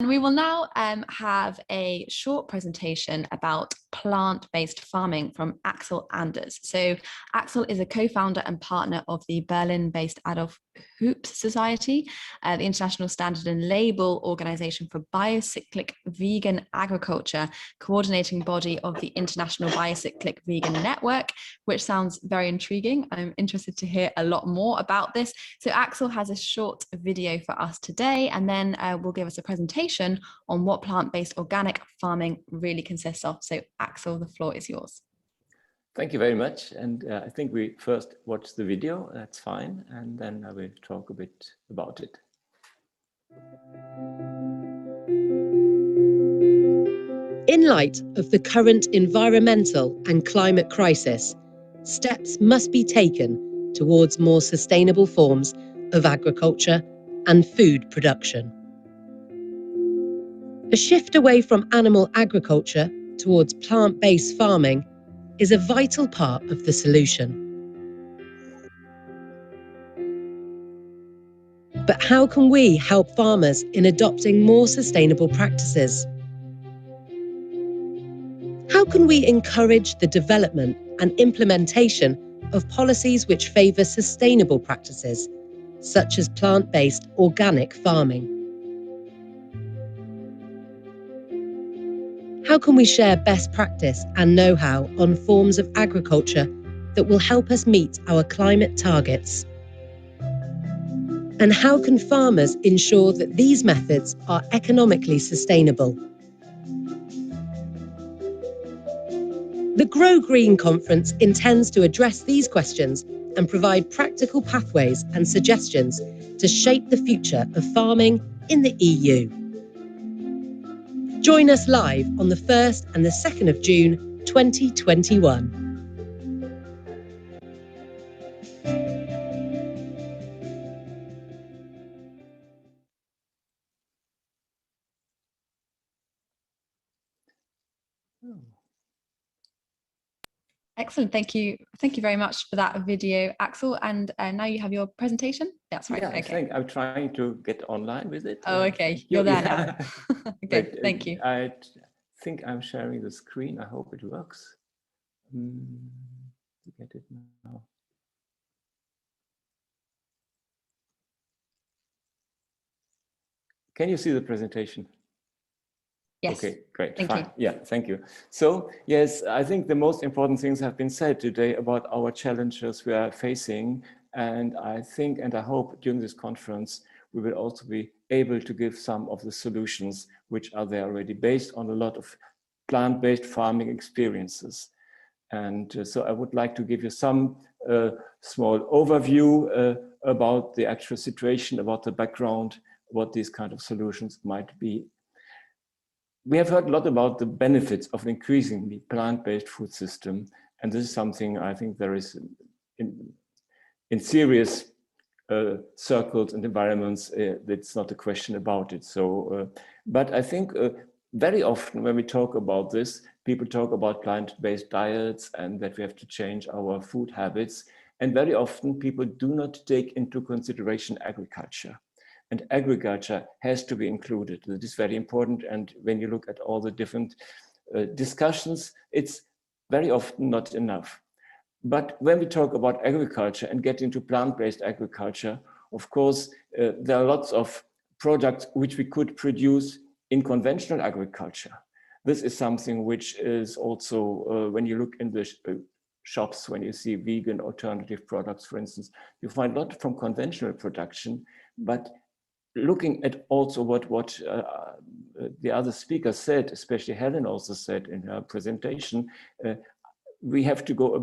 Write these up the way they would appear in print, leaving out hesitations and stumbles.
we will now have a short presentation about plant-based farming from Axel Anders. So Axel is a co-founder and partner of the Berlin-based Adolf Hoop Society, the international standard and label organization for biocyclic vegan agriculture, coordinating body of the International Biocyclic Vegan Network, which sounds very intriguing. I'm interested to hear a lot more about this. So Axel has a short video for us today, and then will give us a presentation on what plant-based organic farming really consists of. So Axel, the floor is yours. Thank you very much. And I think we first watch the video, that's fine. And then I will talk a bit about it. In light of the current environmental and climate crisis, steps must be taken towards more sustainable forms of agriculture and food production. A shift away from animal agriculture towards plant-based farming is a vital part of the solution. But how can we help farmers in adopting more sustainable practices? How can we encourage the development and implementation of policies which favour sustainable practices, such as plant-based organic farming? How can we share best practice and know-how on forms of agriculture that will help us meet our climate targets? And how can farmers ensure that these methods are economically sustainable? The Grow Green Conference intends to address these questions and provide practical pathways and suggestions to shape the future of farming in the EU. Join us live on the 1st and the 2nd of June 2021. Excellent. Thank you. Thank you very much for that video, Axel. And now you have your presentation. That's right. Yeah, okay. I think I'm trying to get online with it. Oh, okay. You're there now. Okay, but, thank you. I think I'm sharing the screen. I hope it works. Get it now. Can you see the presentation? Yes. Okay, great. Thank Fine. you. Yeah, thank you. So, yes, I think the most important things have been said today about our challenges we are facing. And I think, and I hope during this conference, we will also be able to give some of the solutions which are there already based on a lot of plant-based farming experiences. And so I would like to give you some small overview about the actual situation, about the background, what these kind of solutions might be. We have heard a lot about the benefits of an increasingly plant-based food system, and this is something I think there is in serious circles and environments, it's not a question about it. So, but I think very often when we talk about this, people talk about plant-based diets and that we have to change our food habits. And very often people do not take into consideration agriculture. And agriculture has to be included. That is very important. And when you look at all the different discussions, it's very often not enough. But when we talk about agriculture and get into plant-based agriculture, of course, there are lots of products which we could produce in conventional agriculture. This is something which is also, when you look in the shops, when you see vegan alternative products, for instance, you find a lot from conventional production, but looking at also what the other speaker said, especially Helen also said in her presentation, we have to go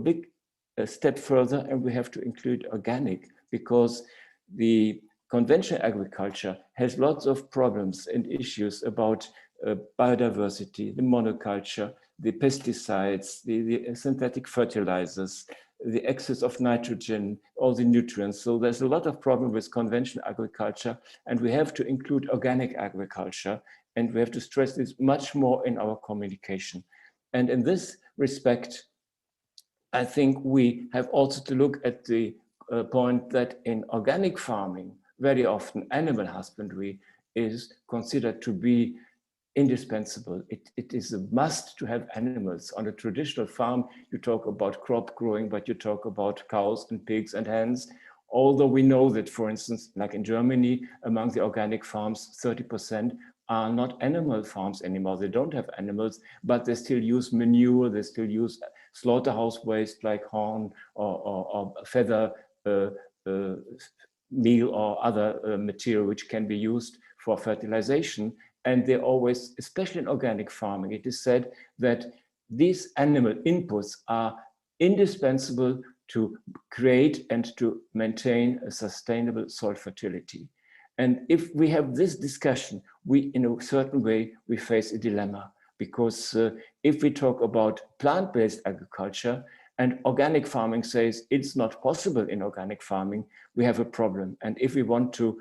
a step further and we have to include organic, because the conventional agriculture has lots of problems and issues about biodiversity, the monoculture, the pesticides, the synthetic fertilizers, the excess of nitrogen, all the nutrients. So there's a lot of problem with conventional agriculture, and we have to include organic agriculture, and we have to stress this much more in our communication. And in this respect, I think we have also to look at the point that in organic farming, very often animal husbandry is considered to be indispensable. It is a must to have animals. On a traditional farm, you talk about crop growing, but you talk about cows and pigs and hens. Although we know that, for instance, like in Germany, among the organic farms, 30% are not animal farms anymore. They don't have animals, but they still use manure, they still use slaughterhouse waste like horn or feather meal or other material which can be used for fertilization. And they always, especially in organic farming, it is said that these animal inputs are indispensable to create and to maintain a sustainable soil fertility. And if we have this discussion, we, in a certain way, we face a dilemma, because if we talk about plant-based agriculture and organic farming says it's not possible in organic farming, we have a problem. And if we want to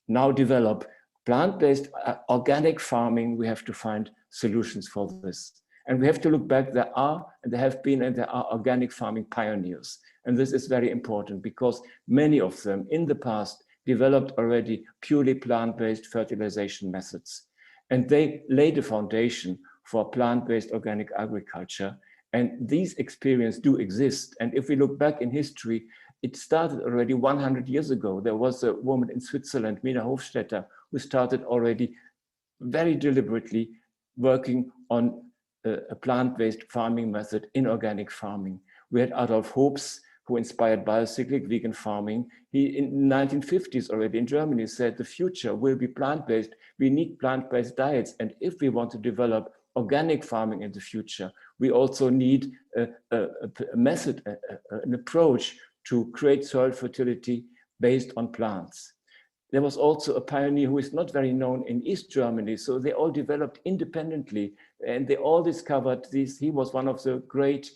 now develop plant-based organic farming, we have to find solutions for this. And we have to look back. There are, and there have been, and there are organic farming pioneers. And this is very important because many of them in the past developed already purely plant-based fertilization methods. And they laid a foundation for plant-based organic agriculture. And these experiences do exist. And if we look back in history, it started already 100 years ago. There was a woman in Switzerland, Mina Hofstetter, who started already very deliberately working on a plant-based farming method in organic farming. We had Adolf Hoop, who inspired biocyclic vegan farming. He, in the 1950s already in Germany, said the future will be plant-based. We need plant-based diets. And if we want to develop organic farming in the future, we also need a method, an approach to create soil fertility based on plants. There was also a pioneer who is not very known in East Germany. So they all developed independently and they all discovered this. He was one of the great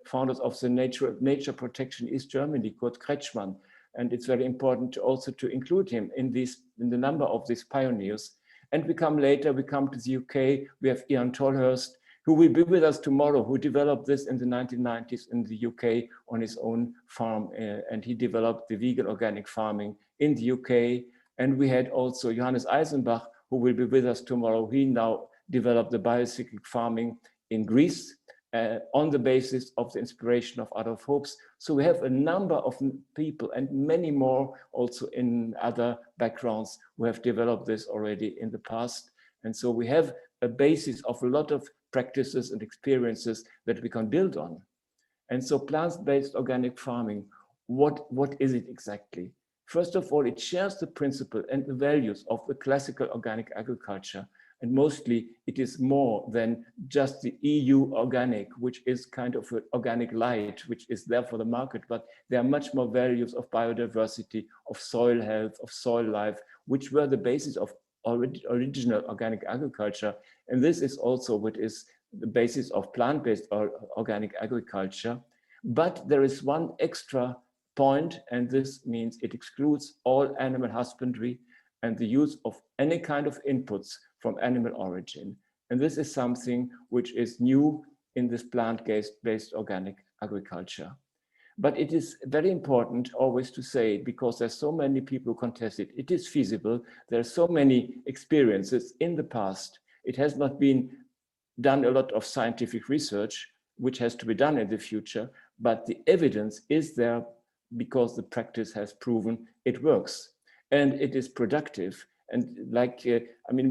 founders of the nature protection East Germany, Kurt Kretschmann. And it's very important also to include him in the number of these pioneers. And we come to the UK. We have Ian Tolhurst, who will be with us tomorrow, who developed this in the 1990s in the UK on his own farm. And he developed the vegan organic farming in the UK. And we had also Johannes Eisenbach, who will be with us tomorrow. He now developed the biocyclic farming in Greece on the basis of the inspiration of Adolf Hoop. So we have a number of people and many more also in other backgrounds who have developed this already in the past. And so we have a basis of a lot of practices and experiences that we can build on. And so plant-based organic farming, what is it exactly? First of all, it shares the principle and the values of the classical organic agriculture. And mostly it is more than just the EU organic, which is kind of an organic light, which is there for the market, but there are much more values of biodiversity, of soil health, of soil life, which were the basis of original organic agriculture. And this is also what is the basis of plant-based organic agriculture. But there is one extra point, and this means it excludes all animal husbandry and the use of any kind of inputs from animal origin. And this is something which is new in this plant-based organic agriculture. But it is very important always to say, because there's so many people who contest it, it is feasible. There are so many experiences in the past. It has not been done a lot of scientific research, which has to be done in the future, but the evidence is there because the practice has proven it works and it is productive. And like, when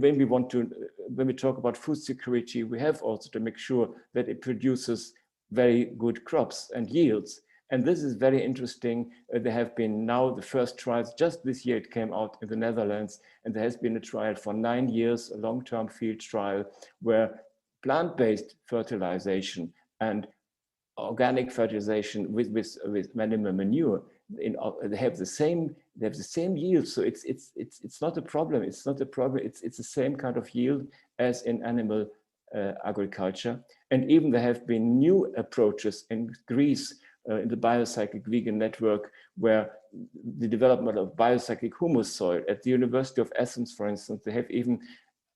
we talk about food security, we have also to make sure that it produces very good crops and yields. And this is very interesting. There have been now the first trials, just this year it came out in the Netherlands, and there has been a trial for 9 years, a long-term field trial, where plant-based fertilization and organic fertilization with minimum manure, they have the same yield. So it's not a problem. It's not a problem. It's the same kind of yield as in animal agriculture. And even there have been new approaches in Greece in the biocyclic vegan network, where the development of biocyclic humus soil at the University of Athens, for instance, they have even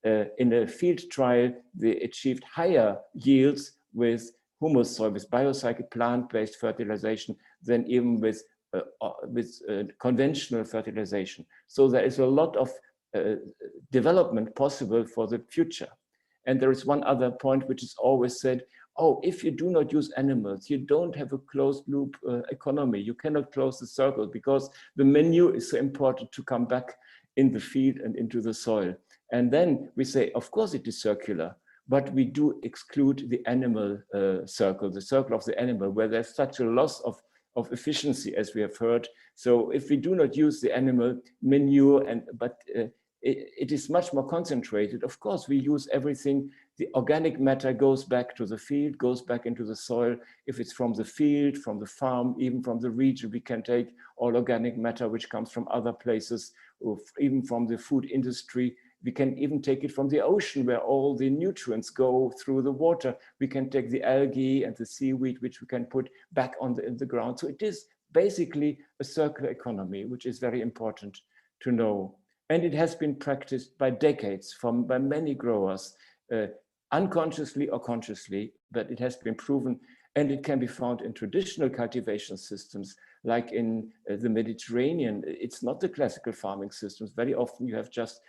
in a field trial, they achieved higher yields with humus soil, with biocyclic plant-based fertilization than even with conventional fertilization. So there is a lot of development possible for the future. And there is one other point which is always said, oh, if you do not use animals, you don't have a closed loop economy. You cannot close the circle because the manure is so important to come back in the field and into the soil. And then we say, of course it is circular, but we do exclude the animal circle, the circle of the animal, where there's such a loss of efficiency, as we have heard. So if we do not use the animal manure, but it is much more concentrated, of course, we use everything. The organic matter goes back to the field, goes back into the soil. If it's from the field, from the farm, even from the region, we can take all organic matter which comes from other places, or even from the food industry. We can even take it from the ocean, where all the nutrients go through the water. We can take the algae and the seaweed, which we can put back in the ground. So it is basically a circular economy, which is very important to know. And it has been practiced by decades by many growers, unconsciously or consciously, but it has been proven, and it can be found in traditional cultivation systems, like in the Mediterranean. It's not the classical farming systems. Very often you have just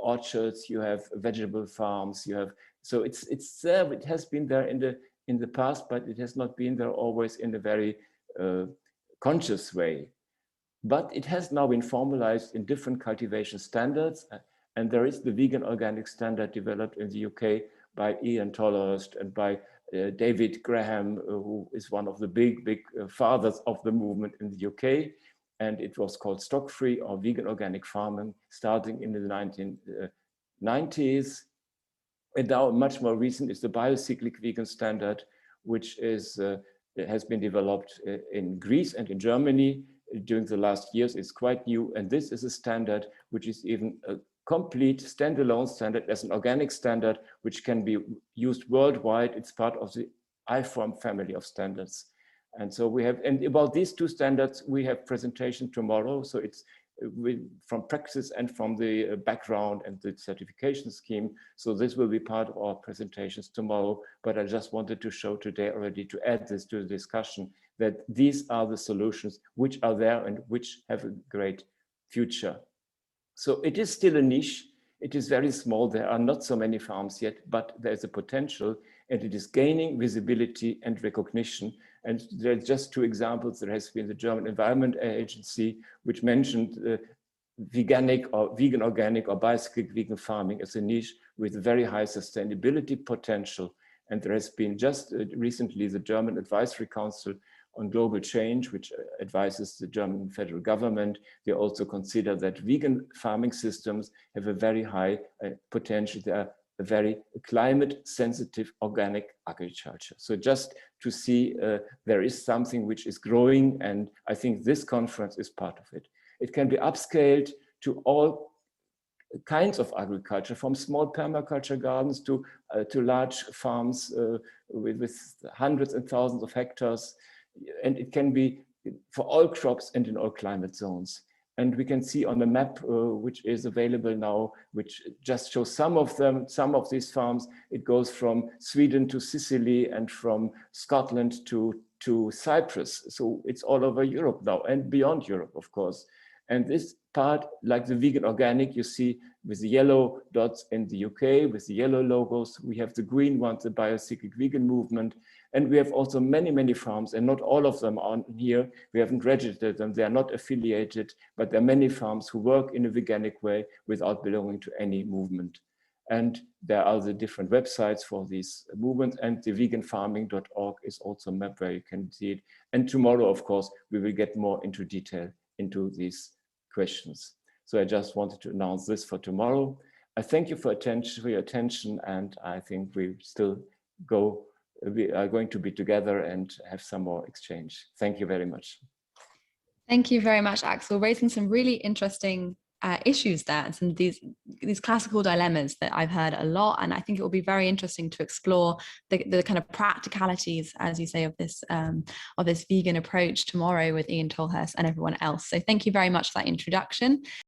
orchards, you have vegetable farms, you have, so it's there. It has been there in the past, but it has not been there always in a very conscious way. But it has now been formalized in different cultivation standards, and there is the vegan organic standard developed in the UK by Ian Tolhurst and by David Graham, who is one of the big fathers of the movement in the UK. And it was called stock-free or vegan organic farming, starting in the 1990s. And now much more recent is the biocyclic vegan standard, which has been developed in Greece and in Germany during the last years. It's quite new. And this is a standard which is even a complete standalone standard as an organic standard, which can be used worldwide. It's part of the IFORM family of standards. And so we have, and about these two standards, we have presentation tomorrow. So it's from practice and from the background and the certification scheme. So this will be part of our presentations tomorrow. But I just wanted to show today already, to add this to the discussion, that these are the solutions which are there and which have a great future. So it is still a niche. It is very small. There are not so many farms yet, but there's a potential, and it is gaining visibility and recognition. And there are just two examples. There has been the German Environment Agency, which mentioned veganic or vegan organic or biocyclic vegan farming as a niche with very high sustainability potential. And there has been just recently the German Advisory Council on Global Change, which advises the German federal government. They also consider that vegan farming systems have a very high potential. They are a very climate sensitive organic agriculture. So just to see there is something which is growing, and I think this conference is part of it. It can be upscaled to all kinds of agriculture, from small permaculture gardens to large farms with hundreds and thousands of hectares. And it can be for all crops and in all climate zones. And we can see on the map, which is available now, which just shows some of them, some of these farms. It goes from Sweden to Sicily and from Scotland to Cyprus. So it's all over Europe now and beyond Europe, of course. And this part, like the vegan organic, you see with the yellow dots in the UK, with the yellow logos. We have the green ones, the biocyclic vegan movement. And we have also many, many farms, and not all of them are here. We haven't registered them. They are not affiliated, but there are many farms who work in a veganic way without belonging to any movement. And there are the different websites for these movements, and the veganfarming.org is also a map where you can see it. And tomorrow, of course, we will get more into detail into these questions. So I just wanted to announce this for tomorrow. I thank you for your attention, and I think we are going to be together and have some more exchange. Thank you very much. Thank you very much, Axel, raising some really interesting issues there, and some of these classical dilemmas that I've heard a lot. And I think it will be very interesting to explore the kind of practicalities, as you say, of this vegan approach tomorrow with Ian Tolhurst and everyone else. So thank you very much for that introduction.